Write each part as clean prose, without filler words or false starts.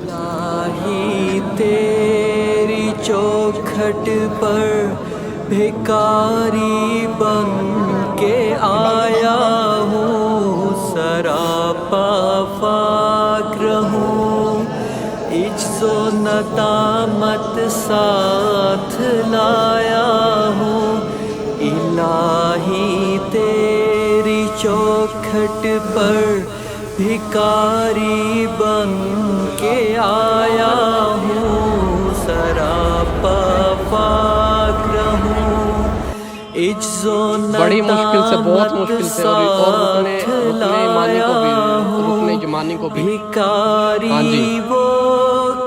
इलाही तेरी चौखट पर भिखारी बन के आया हूँ, सरापा फाक्र हूँ, इज्जो नदामत साथ लाया हूँ। इलाही तेरी चौखट पर भिखारी बन के आया हूँ, सरापा फाक्र हूँ, इज्जो बड़ी मुश्किल से, बहुत मुश्किल से, और रुकने मानी को भी, रुकने जमाने को भी। हाँ जी वो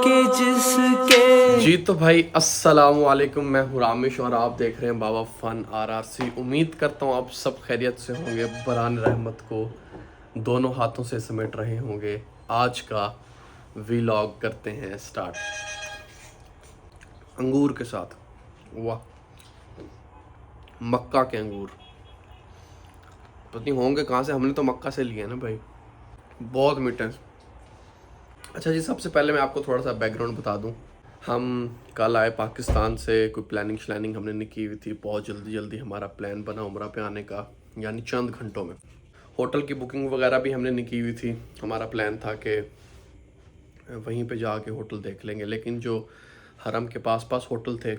के जिसके जी। तो भाई अस्सलाम वालेकुम, मैं हूँ रामेश और आप देख रहे हैं बाबा फन RRC। उम्मीद करता हूँ आप सब खैरियत से होंगे, बरान रहमत को दोनों हाथों से समेट रहे होंगे। आज का व्लॉग करते हैं स्टार्ट अंगूर के साथ। वाह, मक्का के अंगूर पता नहीं होंगे कहाँ से, हमने तो मक्का से लिए ना भाई, बहुत मीठे। अच्छा जी, सबसे पहले मैं आपको थोड़ा सा बैकग्राउंड बता दूं। हम कल आए पाकिस्तान से, कोई प्लानिंग श्लानिंग हमने नहीं की हुई थी, बहुत जल्दी हमारा प्लान बना उम्रा पे आने का, यानी चंद घंटों में। होटल की बुकिंग वगैरह भी हमने नहीं की हुई थी, हमारा प्लान था कि वहीं पे जाके होटल देख लेंगे, लेकिन जो हरम के पास होटल थे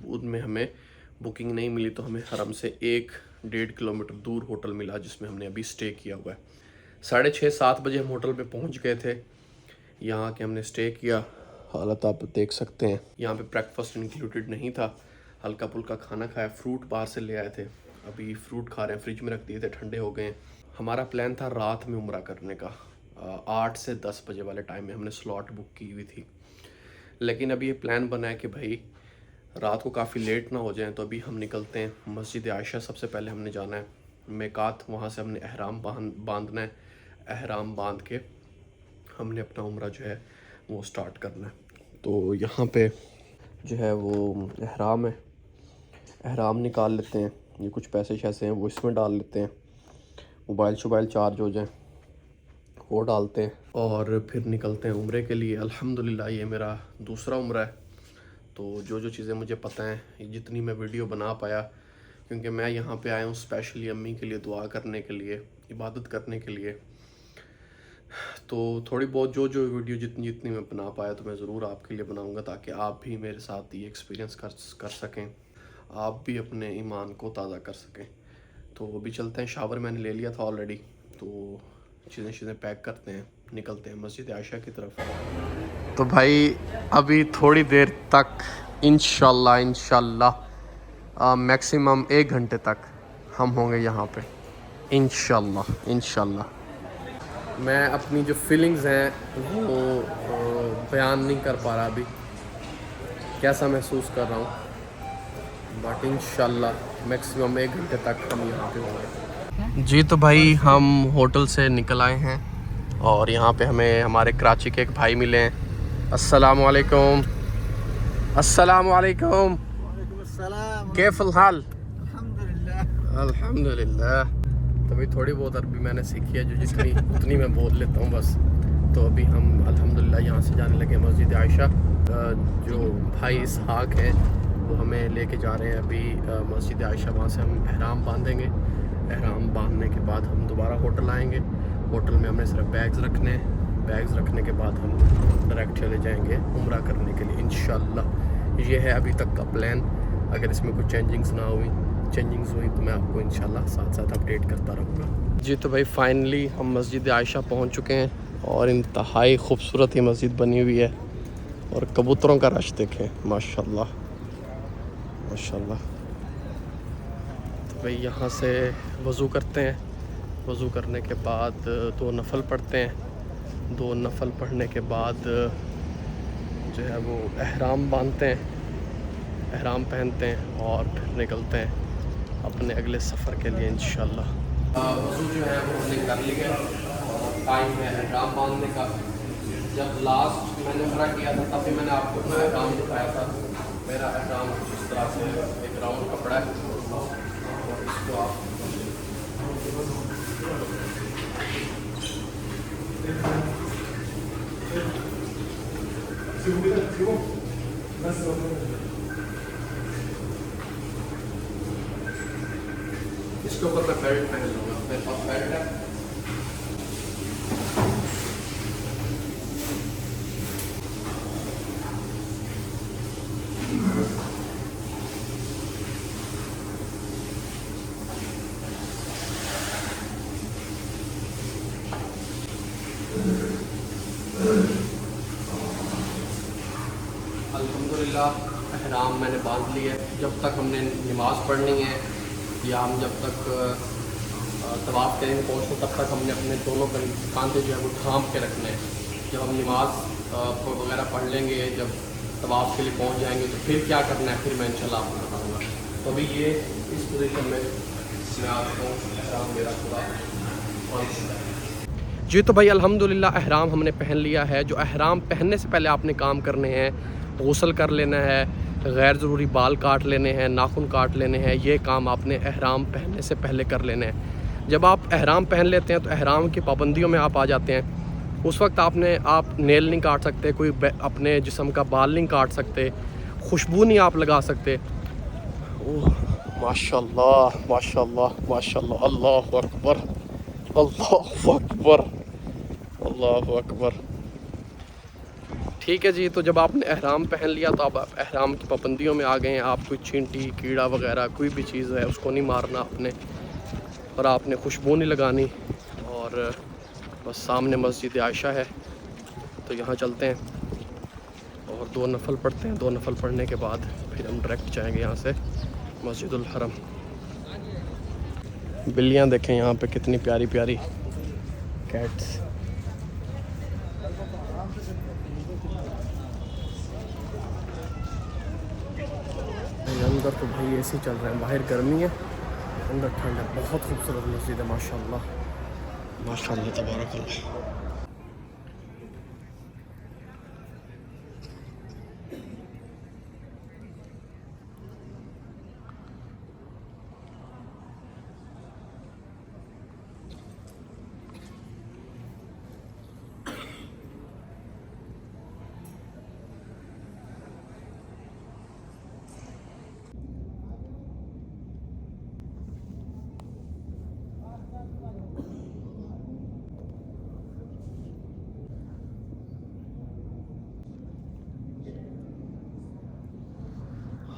उनमें हमें बुकिंग नहीं मिली, तो हमें हरम से 1-1.5 किलोमीटर दूर होटल मिला जिसमें हमने अभी स्टे किया हुआ है। 6:30-7 बजे हम होटल पे पहुंच गए थे, यहाँ के हमने स्टे किया। हालत आप देख सकते हैं, यहाँ पे ब्रेकफास्ट इंक्लूडेड नहीं था, हल्का फुल्का खाना खाया, फ्रूट बाहर से ले आए थे, अभी फ्रूट खा रहे हैं, फ्रिज में रख दिए थे, ठंडे हो गए। हमारा प्लान था रात में उम्रा करने का, 8 से 10 बजे वाले टाइम में हमने स्लॉट बुक की हुई थी, लेकिन अभी ये प्लान बना है कि भाई रात को काफ़ी लेट ना हो जाए, तो अभी हम निकलते हैं मस्जिद आयशा। सबसे पहले हमने जाना है मेकात, वहाँ से हमने एहराम बांधना है, एहराम बांध के हमने अपना उम्रा जो है वो स्टार्ट करना है। तो यहाँ पे जो है वो एहराम है, एहराम निकाल लेते हैं, ये कुछ पैसे शैसे हैं वो इसमें डाल लेते हैं, मोबाइल शोबाइल चार्ज हो जाए वो डालते हैं, और फिर निकलते हैं उम्रे के लिए। अल्हम्दुलिल्लाह ये मेरा दूसरा उम्रा है, तो जो चीज़ें मुझे पता हैं, जितनी मैं वीडियो बना पाया, क्योंकि मैं यहाँ पे आया हूँ स्पेशली अम्मी के लिए दुआ करने के लिए, इबादत करने के लिए, तो थोड़ी बहुत जो वीडियो जितनी मैं बना पाया तो मैं ज़रूर आपके लिए बनाऊँगा, ताकि आप भी मेरे साथ ये एक्सपीरियंस कर सकें, आप भी अपने ईमान को ताज़ा कर सकें। तो अभी चलते हैं, शावर मैंने ले लिया था ऑलरेडी, तो चीज़ें पैक करते हैं, निकलते हैं मस्जिद आयशा की तरफ। तो भाई अभी थोड़ी देर तक इंशाल्लाह मैक्सिमम 1 घंटे तक हम होंगे यहाँ पे, इंशाल्लाह। मैं अपनी जो फीलिंग्स हैं वो बयान नहीं कर पा रहा अभी, कैसा महसूस कर रहा हूँ, बट इंशाल्लाह मैक्सिमम 1 घंटे तक हम यहाँ पे होंगे जी। तो भाई हम होटल से निकल आए हैं और यहाँ पे हमें हमारे कराची के एक भाई मिले हैं। अस्सलामु अलैकुम। अस्सलामु अलैकुम। कैफुल हाल? अल्हम्दुलिल्लाह। तो भाई थोड़ी बहुत अरबी मैंने सीखी है, जो जितनी उतनी मैं बोल लेता हूँ बस। तो अभी हम अल्हम्दुलिल्लाह यहाँ से जाने लगे मस्जिद आयशा। जो भाई इसहाक हैं वो हमें लेके जा रहे हैं अभी मस्जिद आयशा, वहाँ से हम एहराम बांधेंगे, एहराम बांधने के बाद हम दोबारा होटल आएंगे। होटल में हमने सिर्फ बैग्स रखने हैं, बैग्स रखने के बाद हम डायरेक्ट चले जाएंगे उम्रा करने के लिए इंशाल्लाह। ये है अभी तक का प्लान, अगर इसमें कोई चेंजिंग्स हुई तो मैं आपको इंशाल्लाह साथ अपडेट करता रहूँगा जी। तो भाई फाइनली हम मस्जिद आयशा पहुँच चुके हैं और इंतहाई खूबसूरत ही मस्जिद बनी हुई है, और कबूतरों का रश देखें, माशाल्लाह माशाल्लाह। तो भाई यहाँ से वज़ू करते हैं, वज़ू करने के बाद 2 नफल पढ़ते हैं, 2 नफल पढ़ने के बाद जो है वो एहराम बांधते हैं, एहराम पहनते हैं और फिर निकलते हैं अपने अगले सफ़र के लिए इंशाल्लाह। वज़ू जो है वो हमने कर लिया, टाइम है एहराम बांधने का। जब लास्ट मैंने उम्रा किया था तब भी मैंने आपको अपना एहराम दिखाया था। मेरा एहराम इस तरह से एक राउंड कपड़ा है, और इसको आप इसके ऊपर मैं बेल्ट पहन लूँगा, मेरे पास बेल्ट है। अल्हम्दुलिल्लाह एहराम मैंने बांध लिया है। जब तक हमने नमाज़ पढ़नी है या हम जब तक तवाफ़ के लिए पहुँचते तब तक हमने अपने दोनों कांधे जो है वो थाम के रखने हैं। जब हम नमाज़ वगैरह पढ़ लेंगे, जब तवाफ़ के लिए पहुँच जाएंगे तो फिर क्या करना है फिर मैं इंशाल्लाह आपको बताऊँगा। तो अभी ये इस पोजीशन में मैं आपको एहराम मेरा पूरा। जी तो भाई अल्हम्दुलिल्लाह एहराम हमने पहन लिया है। जो एहराम पहनने से पहले आपने काम करने हैं, गौसल कर लेना है, गैर ज़रूरी बाल काट लेने हैं, नाखून काट लेने हैं, ये काम आपने एहराम पहनने से पहले कर लेने हैं। जब आप एहराम पहन लेते हैं तो एहराम की पाबंदियों में आप आ जाते हैं। उस वक्त आप नेल नहीं काट सकते, कोई अपने जिस्म का बाल नहीं काट सकते, खुशबू नहीं आप लगा सकते। ओह माशाल्लाह माशाल्लाह माशाल्लाह, अल्लाह अकबर अल्लाह अकबर अल्लाह अकबर। ठीक है जी, तो जब आपने एहराम पहन लिया तो अब आप एहराम की पाबंदियों में आ गए हैं। आप कोई चींटी कीड़ा वगैरह कोई भी चीज़ है उसको नहीं मारना आपने, और आपने खुशबू नहीं लगानी। और बस सामने मस्जिद आयशा है तो यहाँ चलते हैं और 2 नफल पढ़ते हैं। 2 नफल पढ़ने के बाद फिर हम डायरेक्ट जाएंगे यहाँ से मस्जिदुल हरम। बिल्लियाँ देखें यहाँ पे कितनी प्यारी प्यारी कैट्स। अंदर तो भाई ऐसे चल रहा है, बाहर गर्मी है अंदर ठंड है। बहुत खूबसूरत मस्जिद है माशाल्लाह माशाल्लाह तबारकल्लाह।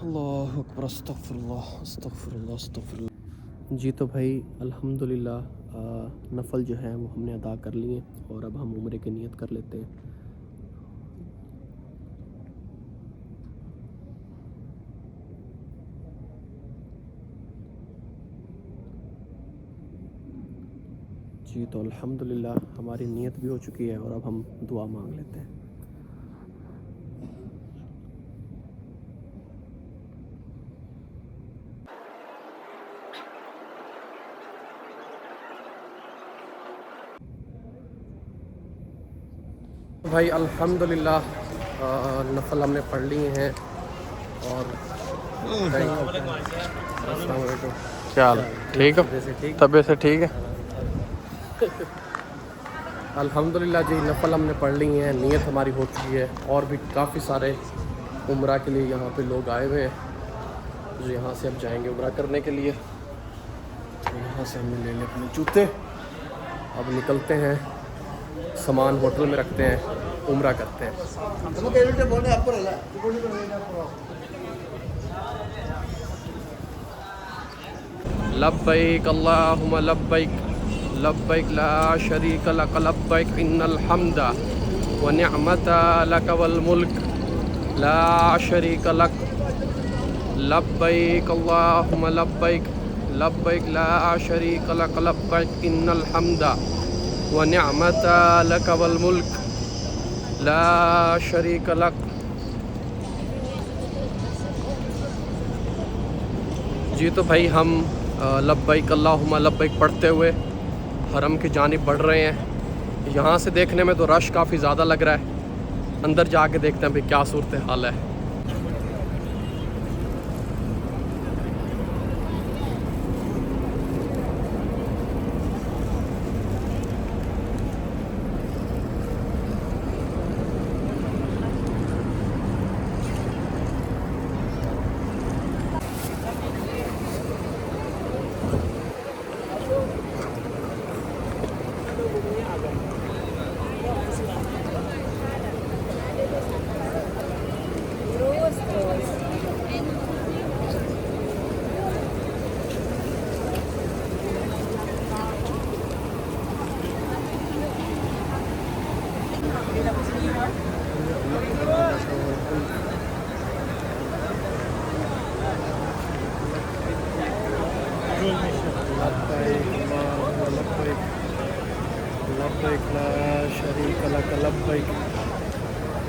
अल्लाहु अकबर अस्तगफिरुल्लाह अस्तगफिरुल्लाह अस्तगफिरुल्लाह। जी तो भाई अल्हम्दुलिल्लाह नफ़ल जो है वो हमने अदा कर लिए और अब हम उम्रे की नियत कर लेते हैं। जी तो अल्हम्दुलिल्लाह हमारी नियत भी हो चुकी है और अब हम दुआ मांग लेते हैं। भाई अल्हम्दुलिल्लाह नफल हमने पढ़ लिए हैं और क्या ठीक हो, तबीयत से ठीक है। अल्हम्दुलिल्लाह जी नफल हमने पढ़ ली हैं, नियत हमारी हो चुकी है और भी काफ़ी सारे उम्रा के लिए यहाँ पे लोग आए हुए हैं जो यहाँ से अब जाएंगे उम्रा करने के लिए। तो यहाँ से हमने ले लिया अपने जूते, अब निकलते हैं, सामान होटल में रखते हैं, उम्रा करते हैं। लब्बैक अल्लाहुम्मा लब्बैक लब्बैक ला शरीक लक लब्बैक इन्नल हम्दा व निअमता लक वल मुल्क ला शरीक लक लब्बैक अल्लाहुम्मा लब्बैक लब्बैक ला शरीक लक लब्बैक इन्नल हम्दा व निअमता लक वल मुल्क ला शरीक लक। जी तो भाई हम लब्बैक अल्लाहुम्मा लब्बैक पढ़ते हुए हरम की जानिब बढ़ रहे हैं। यहाँ से देखने में तो रश काफ़ी ज़्यादा लग रहा है, अंदर जाके देखते हैं भाई क्या सूरत हाल है।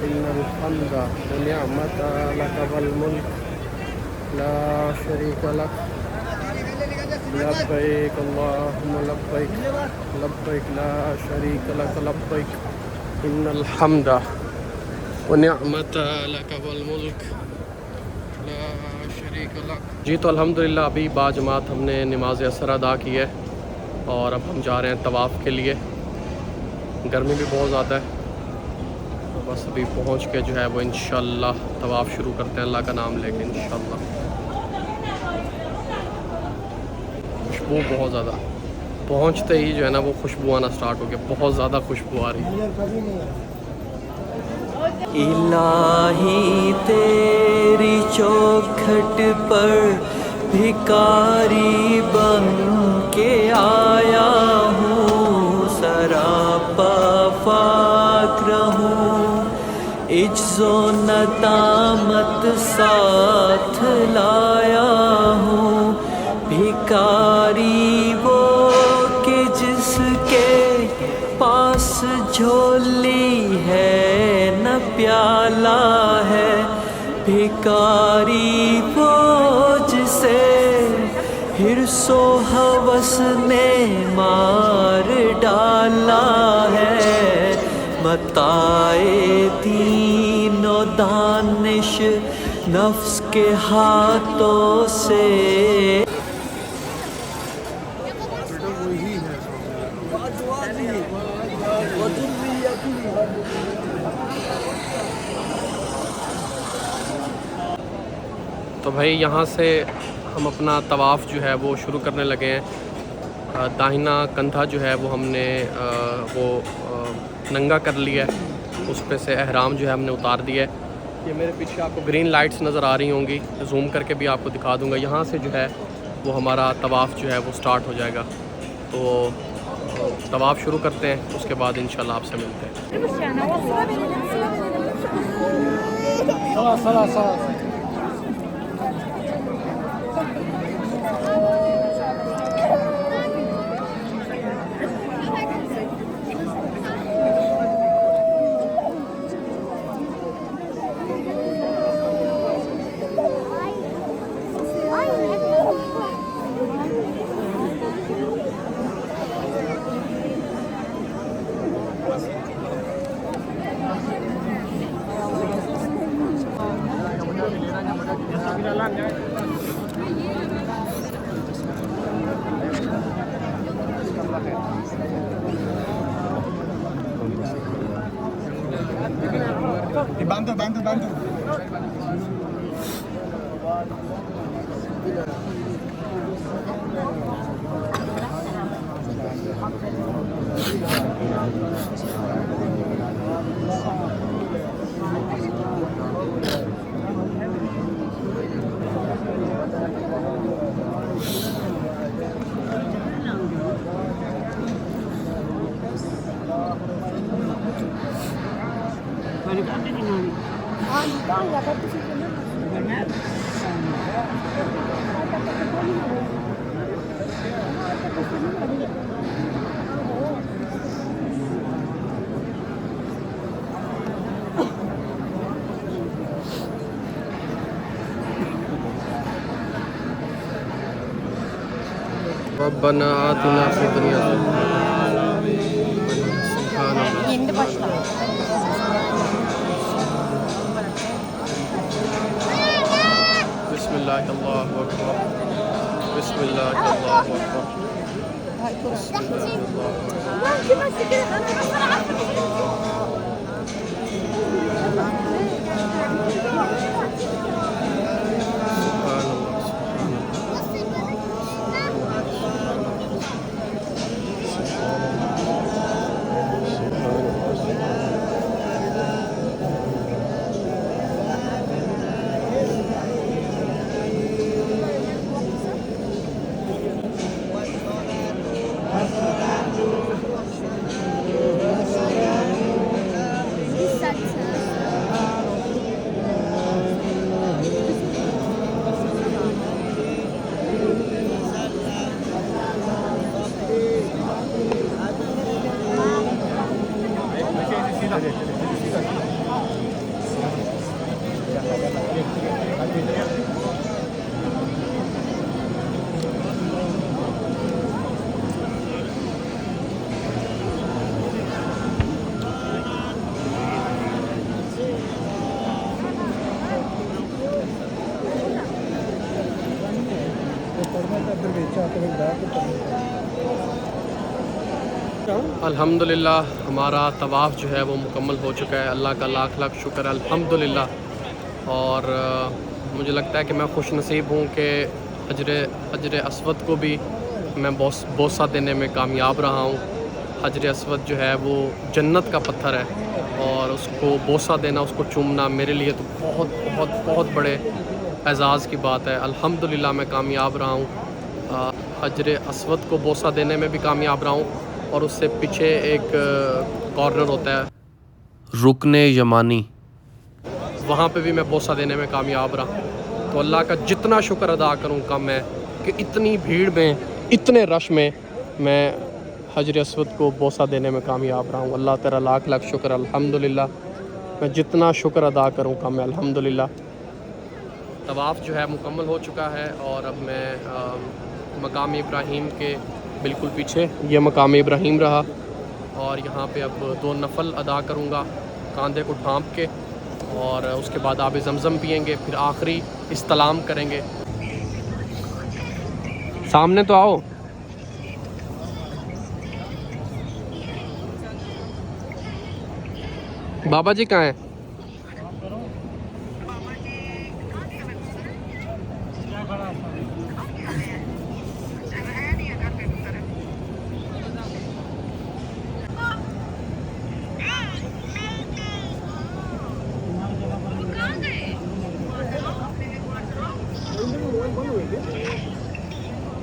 इन्नल हम्दा व निअमता लक वल मुल्क ला शरीका लक लब्बैक अल्लाहुम्मा लब्बैक लब्बैक ला शरीका लक लब्बैक इन्नल हम्दा व निअमता लक वल मुल्क ला शरीका लक। जी तो अल्हम्दुलिल्लाह अभी बाजमात हमने नमाज असर अदा की है और अब हम जा रहे हैं तवाफ़ के लिए। गर्मी भी बहुत ज़्यादा है, तो बस अभी पहुंच के जो है वो इंशाल्लाह तवाफ़ शुरू करते हैं अल्लाह का नाम लेके इंशाल्लाह। खुशबू बहुत ज़्यादा, पहुंचते ही जो है ना वो खुशबू आना स्टार्ट हो गया, बहुत ज़्यादा खुशबू आ रही है। इलाही तेरी चौखट पर भिकारी बन के आया हूँ, सरापा फाक्र हूँ, इज्जो नदामत साथ लाया हूँ। भिकारी वो कि जिसके पास झोली है न प्याला है, भिकारी वो जिसे हिर्सो हवस ने मार डाला है। मताए दीनो दानिश नफ्स के हाथों से तो भाई यहाँ से हम अपना तवाफ़ जो है वो शुरू करने लगे हैं। दाहिना कंधा जो है वो हमने नंगा कर लिया है, उस पे से एहराम जो है हमने उतार दिया है। ये मेरे पीछे आपको ग्रीन लाइट्स नज़र आ रही होंगी, जूम करके भी आपको दिखा दूँगा। यहाँ से जो है वो हमारा तवाफ़ जो है वो स्टार्ट हो जाएगा। तो तवाफ़ शुरू करते हैं, उसके बाद इंशाल्लाह आपसे मिलते हैं। Bantu. रब्बना आतिना फिद दुनिया Yeni başla. बिस्मिल्लाहिर्रहमानिर्रहीम बिस्मिल्लाहिर्रहमानिर्रहीम अल्हम्दुलिल्लाह हमारा तवाफ़ जो है वो मुकम्मल हो चुका है। अल्लाह का लाख लाख शुक्र अल्हम्दुलिल्लाह। और मुझे लगता है कि मैं खुश नसीब हूँ कि हजर अस्वद को भी मैं बोसा देने में कामयाब रहा हूँ। हजर अस्वद जो है वो जन्नत का पत्थर है और उसको बोसा देना, उसको चूमना मेरे लिए तो बहुत बहुत बहुत बड़े एज़ाज़ की बात है। अल्हम्दुलिल्लाह मैं कामयाब रहा हूँ। हजर अस्वद को बोसा देने में भी कामयाब रहा हूँ और उससे पीछे एक कॉर्नर होता है रुकने यमानी, वहाँ पे भी मैं बोसा देने में कामयाब रहा। तो अल्लाह का जितना शुक्र अदा करूँ कम है कि इतनी भीड़ में, इतने रश में मैं हजर अस्वद को बोसा देने में कामयाब रहा हूँ। अल्लाह तेरा लाख लाख शुक्र अल्हम्दुलिल्लाह। मैं जितना शुक्र अदा करूँ कम है अल्हम्दुलिल्लाह। तवाफ़ जो है मुकम्मल हो चुका है और अब मैं मकाम इब्राहीम के बिल्कुल पीछे, ये मकाम इब्राहीम रहा और यहाँ पे अब 2 नफल अदा करूँगा कांधे को ढांप के और उसके बाद आब ज़मज़म पिएंगे, फिर आखिरी इस्तलाम करेंगे। सामने तो आओ। बाबा जी कहाँ हैं?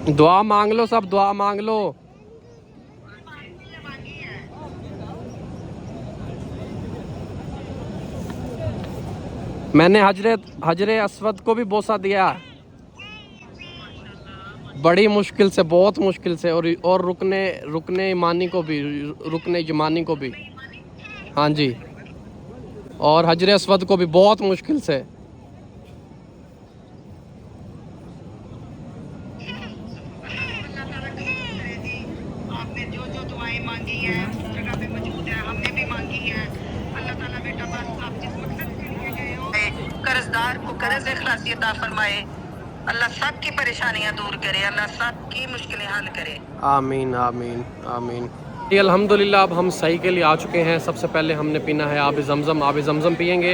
दुआ मांग लो, सब दुआ मांग लो। मैंने हजरे अस्वद को भी बोसा दिया बड़ी मुश्किल से, बहुत मुश्किल से, और रुकने ईमानी को भी, रुकने यमानी को भी, हाँ जी, और हजरे अस्वद को भी बहुत मुश्किल से। आपने जो जो दुआएं मांगी हैं उस जगह पे मौजूद है, हमने भी मांगी है। अल्लाह ताला बेटा बस आप जिस मकसद के लिए गए हो, कर्जदार को कर्ज इखलासी अता फरमाए। अल्लाह सब की परेशानियां दूर करे, अल्लाह सब की मुश्किलें हल करे। आमीन आमीन आमीन। ये अल्हम्दुलिल्लाह अब हम सही के लिए आ चुके हैं। सबसे पहले हमने पीना है आब ज़मज़म। आब ज़मज़म पियेंगे,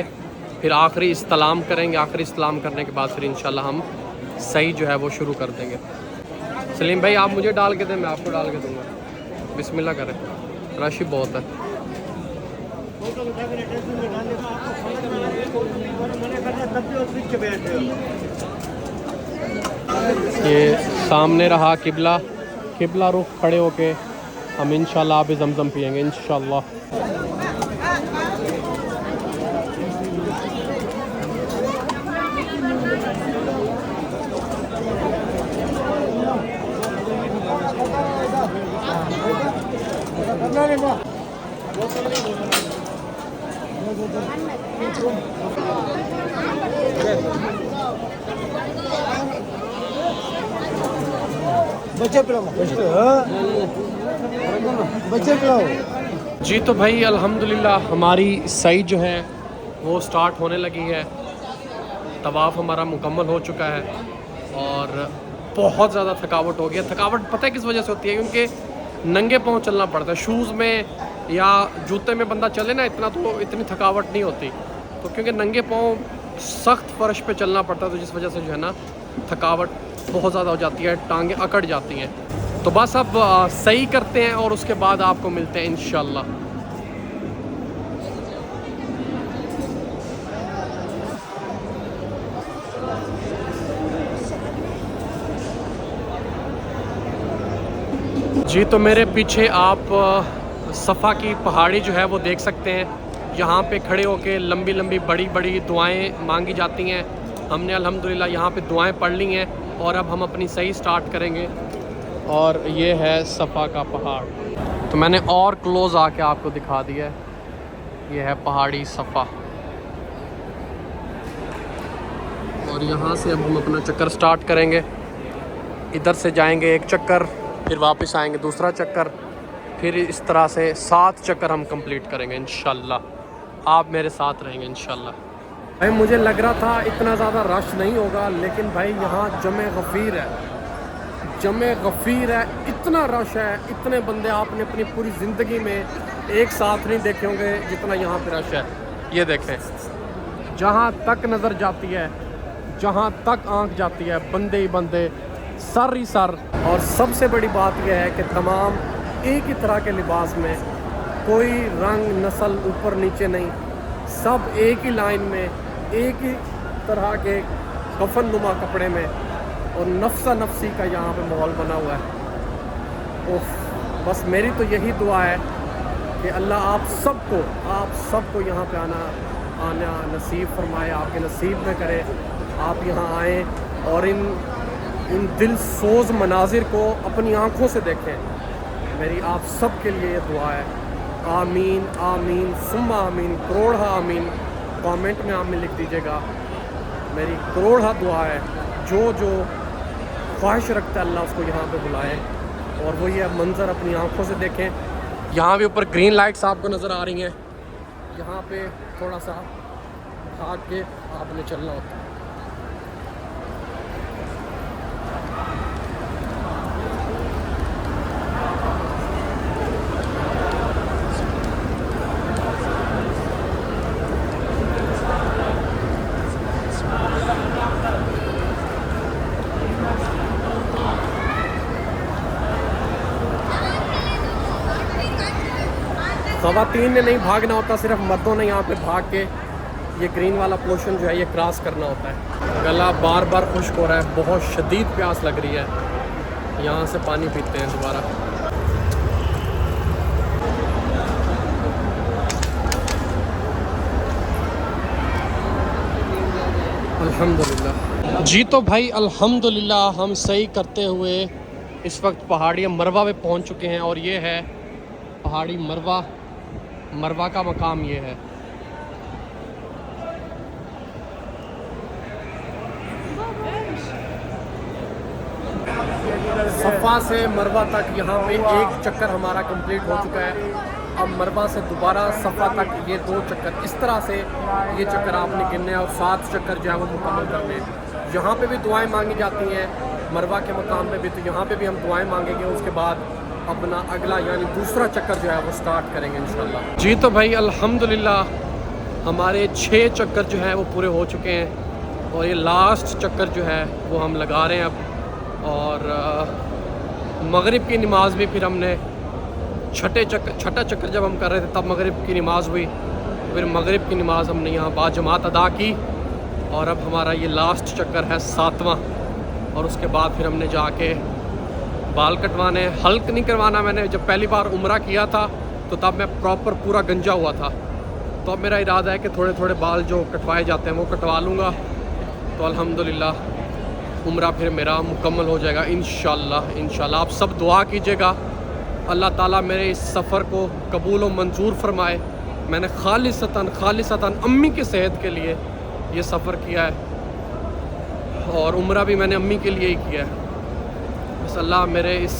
फिर आखिरी इस्तलाम करेंगे। आखिरी इस्तलाम करने के बाद फिर इंशाल्लाह हम सही जो है वो शुरू कर देंगे। सलीम भाई आप मुझे डाल के दें, मैं आपको डाल के दूँगा। बिस्मिल्लाह करें, रश ही बहुत है। ये सामने रहा किबला रुख, खड़े होके हम इंशाल्लाह आब ज़मज़म पियेंगे इंशाल्लाह। जी तो भाई अल्हम्दुलिल्लाह हमारी सही जो है वो स्टार्ट होने लगी है। तवाफ़ हमारा मुकम्मल हो चुका है और बहुत ज़्यादा थकावट हो गया। थकावट पता है किस वजह से होती है? क्योंकि नंगे पाँव चलना पड़ता है। शूज़ में या जूते में बंदा चले ना इतनी थकावट नहीं होती, तो क्योंकि नंगे पाँव सख्त फर्श पे चलना पड़ता है, तो जिस वजह से जो है ना थकावट बहुत ज़्यादा हो जाती है, टांगें अकड़ जाती हैं। तो बस अब सही करते हैं और उसके बाद आपको मिलते हैं इंशाल्लाह। जी तो मेरे पीछे आप सफ़ा की पहाड़ी जो है वो देख सकते हैं। यहाँ पे खड़े होके लंबी लंबी बड़ी बड़ी दुआएं मांगी जाती हैं। हमने अल्हम्दुलिल्लाह यहाँ पे दुआएं पढ़ ली हैं और अब हम अपनी सही स्टार्ट करेंगे। और ये है सफ़ा का पहाड़, तो मैंने और क्लोज़ आके आपको दिखा दिया है। ये है पहाड़ी सफ़ा। और यहाँ से अब हम अपना चक्कर स्टार्ट करेंगे। इधर से जाएंगे एक चक्कर, फिर वापस आएंगे दूसरा चक्कर, फिर इस तरह से 7 चक्कर हम कंप्लीट करेंगे इंशाल्लाह। आप मेरे साथ रहेंगे इंशाल्लाह। भाई मुझे लग रहा था इतना ज़्यादा रश नहीं होगा, लेकिन भाई यहाँ जमे गफ़ीर है, जमे गफ़ीर है। इतना रश है, इतने बंदे आपने अपनी पूरी ज़िंदगी में एक साथ नहीं देखे होंगे जितना यहाँ पे रश है। ये देखें, जहाँ तक नज़र जाती है, जहाँ तक आँख जाती है, बंदे ही बंदे, सर ही सर। और सबसे बड़ी बात यह है कि तमाम एक ही तरह के लिबास में, कोई रंग नस्ल ऊपर नीचे नहीं, सब एक ही लाइन में, एक ही तरह के कफन नुमा कपड़े में, और नफ्सा नफसी का यहाँ पे माहौल बना हुआ है। उफ, बस मेरी तो यही दुआ है कि अल्लाह आप सबको यहाँ पे आना नसीब फरमाए, आपके नसीब में करे, आप यहाँ आएँ और इन दिल सोज मनाजिर को अपनी आँखों से देखें। मेरी आप सब के लिए ये दुआ है। आमीन आमीन सुम्मा आमीन, करोड़ा आमीन। कमेंट में आमीन लिख दीजिएगा। मेरी करोड़ा दुआ है, जो ख्वाहिश रखता है अल्लाह उसको यहाँ पे बुलाए, और वो ये मंज़र अपनी आँखों से देखें। यहाँ भी ऊपर ग्रीन लाइट्स आपको नज़र आ रही हैं, यहाँ पे थोड़ा सा भाग के आपने चलना होता है। ख़वातीन ने नहीं भागना होता, सिर्फ मर्दों ने यहाँ पे भाग के ये ग्रीन वाला पोर्शन जो है ये क्रॉस करना होता है। गला बार बार खुश्क हो रहा है, बहुत शदीद प्यास लग रही है। यहाँ से पानी पीते हैं दोबारा। अल्हम्दुलिल्लाह जी। तो भाई अल्हम्दुलिल्लाह हम सही करते हुए इस वक्त पहाड़ी मरवा पे पहुँच चुके हैं, और ये है पहाड़ी मरवा का मकाम ये है। सफ़ा से मरवा तक यहाँ पे एक चक्कर हमारा कंप्लीट हो चुका है। अब मरवा से दोबारा सफ़ा तक ये 2 चक्कर, इस तरह से ये चक्कर आपने गिनने और 7 चक्कर जो है वो मुकम्मल करने हैं। यहाँ पे भी दुआएं मांगी जाती हैं, मरवा के मकाम पे भी, तो यहाँ पे भी हम दुआएं मांगेंगे। उसके बाद अपना अगला यानी दूसरा चक्कर जो है वो स्टार्ट करेंगे इंशाल्लाह जी। तो भाई अल्हम्दुलिल्लाह हमारे 6 चक्कर जो है वो पूरे हो चुके हैं, और ये लास्ट चक्कर जो है वो हम लगा रहे हैं अब। और मगरिब की नमाज़ भी फिर हमने छठा चक्कर जब हम कर रहे थे तब मगरिब की नमाज़ हुई, फिर मगरिब की नमाज़ हमने यहाँ बाजमात अदा की, और अब हमारा ये लास्ट चक्कर है 7वां। और उसके बाद फिर हमने जाके बाल कटवाने, हल्क नहीं करवाना। मैंने जब पहली बार उम्रा किया था तो तब मैं प्रॉपर पूरा गंजा हुआ था, तो अब मेरा इरादा है कि थोड़े थोड़े बाल जो कटवाए जाते हैं वो कटवा लूँगा, तो अल्हम्दुलिल्लाह उम्रा फिर मेरा मुकम्मल हो जाएगा इंशाल्लाह। आप सब दुआ कीजिएगा, अल्लाह ताला मेरे इस सफ़र को कबूल व मंजूर फरमाए। मैंने खालिसतन अम्मी की सेहत के लिए ये सफ़र किया है, और उम्रा भी मैंने अम्मी के लिए ही किया है। बस अल्लाह मेरे इस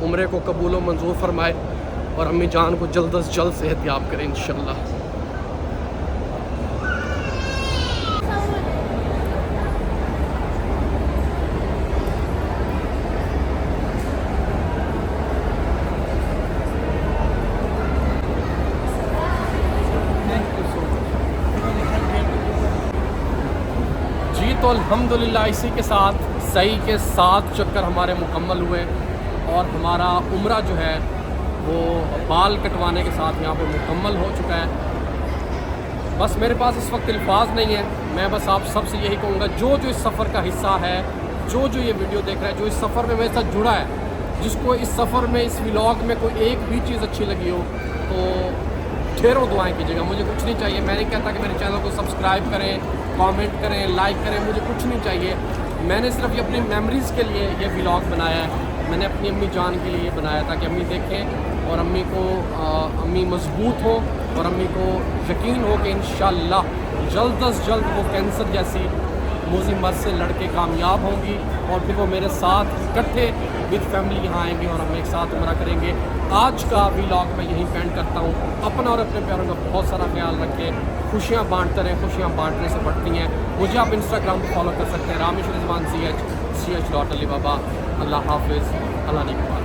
उम्रे को कबूल व मंजूर फरमाए, और अम्मी जान को जल्द अज जल्द सेहत याब करें इंशाल्लाह। जी तो अल्हम्दुलिल्लाह इसी के साथ सही के 7 चक्कर हमारे मुकम्मल हुए, और हमारा उम्रा जो है वो बाल कटवाने के साथ यहाँ पे मुकम्मल हो चुका है। बस मेरे पास इस वक्त अल्फाज नहीं है, मैं बस आप सबसे यही कहूँगा, जो इस सफ़र का हिस्सा है, जो ये वीडियो देख रहा है, जो इस सफ़र में मेरे साथ जुड़ा है, जिसको इस सफ़र में इस व्लॉग में कोई एक भी चीज़ अच्छी लगी हो, तो ढेरों दुआएं कीजिएगा। मुझे कुछ नहीं चाहिए, मैं नहीं कहता कि मेरे चैनल को सब्सक्राइब करें, कमेंट करें, लाइक करें, मुझे कुछ नहीं चाहिए। मैंने सिर्फ ये अपनी मेमोरीज़ के लिए ये व्लॉग बनाया है। मैंने अपनी अम्मी जान के लिए बनाया ताकि अम्मी देखें और अम्मी मजबूत हो, और अम्मी को यकीन हो कि इंशाल्लाह जल्द अज जल्द वो कैंसर जैसी मूजी मर्द से लड़के कामयाब होंगी और फिर वो मेरे साथ इकट्ठे विद फैमिली यहाँ आएंगे और हम एक साथ उम्रा करेंगे। आज का व्लॉग मैं यहीं पेंड करता हूँ। अपना और अपने प्यारों का बहुत सारा ख्याल रखें, खुशियाँ बांटते रहें, खुशियाँ बांटने से बढ़ती हैं। मुझे आप इंस्टाग्राम पर फॉलो कर सकते हैं, रामेश्वर रिजवान CH अली बाबा। अल्लाह हाफिज़, अल्लाह निगहबान।